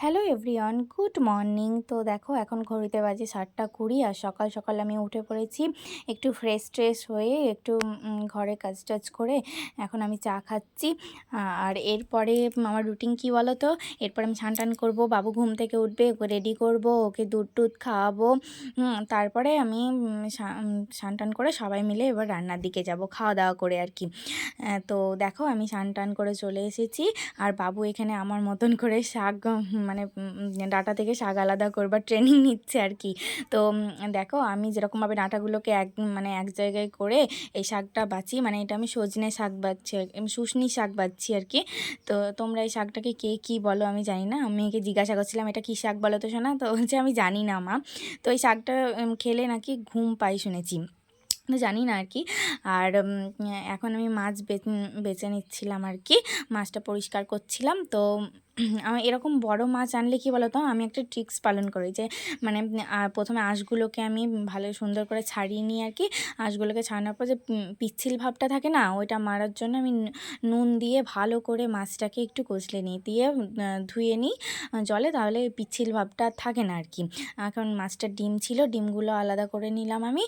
Hello everyone, good morning. তো দেখো এখন ঘড়িতে বাজে 7টা 20 আর সকাল সকাল আমি উঠে পড়েছি। একটু ফ্রেশ ট্রেশ হয়ে একটু ঘরে কাজ টাজ করে এখন আমি চা খাচ্ছি। আর এরপরে আমার রুটিন কী বলো তো, এরপর আমি স্নান টান করবো, বাবু ঘুম থেকে উঠবে, ওকে রেডি করব, ওকে দুধ টুধ খাওয়াবো। তারপরে আমি স্নান টান করে সবাই মিলে এবার রান্নার দিকে যাব, খাওয়া দাওয়া করে আর কি। তো দেখো আমি স্নান টান করে চলে এসেছি। আর বাবু এখানে আমার মতন করে শাক মানে ডাঁটা থেকে শাক আলাদা করবার ট্রেনিং নিচ্ছে আর কি। তো দেখো আমি যেরকমভাবে ডাঁটাগুলোকে এক জায়গায় করে এই শাকটা বাছি, মানে এটা আমি সজনে শাক বাছি, শুশনি শাক বাছি আর কি। তো তোমরা এই শাকটাকে কে কী বলো আমি জানি না। আমি মেয়েকে জিজ্ঞাসা করছিলাম এটা কী শাক বলো তো শোনা, তো হচ্ছে আমি জানি না মা। তো এই শাকটা খেলে নাকি ঘুম পাই শুনেছি, তো জানি না আর কি। আর এখন আমি মাছ বেছে নিচ্ছিলাম আর কি, মাছটা পরিষ্কার করছিলাম। তো আমার এরকম বড় মাছ আনলে কি বলো তো, আমি একটা ট্রিক্স পালন করি যে মানে প্রথমে আঁশগুলোকে আমি ভালো সুন্দর করে ছাড়িয়ে নিই আর কি। আঁশগুলোকে ছাড়ানোর পর যে পিচ্ছিল ভাবটা থাকে না, ওইটা মারার জন্য আমি নুন দিয়ে ভালো করে মাছটাকে একটু কষলে নিই, দিয়ে ধুয়ে নিই জলে, তাহলে পিচ্ছিল ভাবটা থাকে না আর কি। এখন মাছটার ডিম ছিল, ডিমগুলো আলাদা করে নিলাম আমি।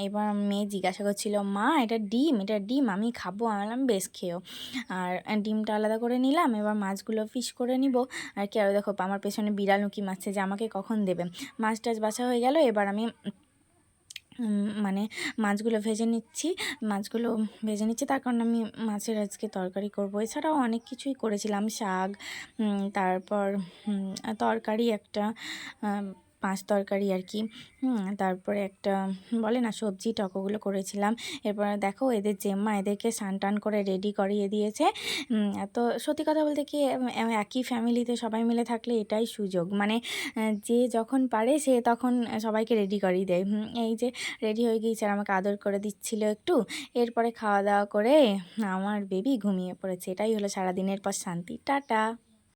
এবার মেয়ে জিজ্ঞাসা করছিল, মা এটা ডিম আমি খাবো। আমি বললাম বেশ খেও। আর ডিমটা আলাদা করে নিলাম, এবার মাছগুলো ফিশ করে নিব আর কি। আর দেখো আমার পেছনে বিড়াল উঁকি মারছে যে আমাকে কখন দেবে। মাছ টাছ বাছা হয়ে গেল, এবার আমি মানে মাছগুলো ভেজে নিচ্ছি, তার কারণ আমি মাছের আজকে তরকারি করব। এছাড়াও অনেক কিছুই করেছিলাম, শাক, তারপর তরকারি একটা, মাছ তরকারি আর কি। তারপরে একটা বলে না সবজি টক, ওগুলো করেছিলাম। এরপর দেখো এদের জেম্মা এদেরকে স্নান টান করে রেডি করিয়ে দিয়েছে। তো সত্যি কথা বলতে কি, একই ফ্যামিলিতে সবাই মিলে থাকলে এটাই সুযোগ, মানে যে যখন পারে সে তখন সবাইকে রেডি করিয়ে দেয়। এই যে রেডি হয়ে গিয়েছে আর আমাকে আদর করে দিচ্ছিল একটু। এরপরে খাওয়া দাওয়া করে আমার বেবি ঘুমিয়ে পড়েছে। এটাই হলো সারাদিনের পর শান্তি। টাটা।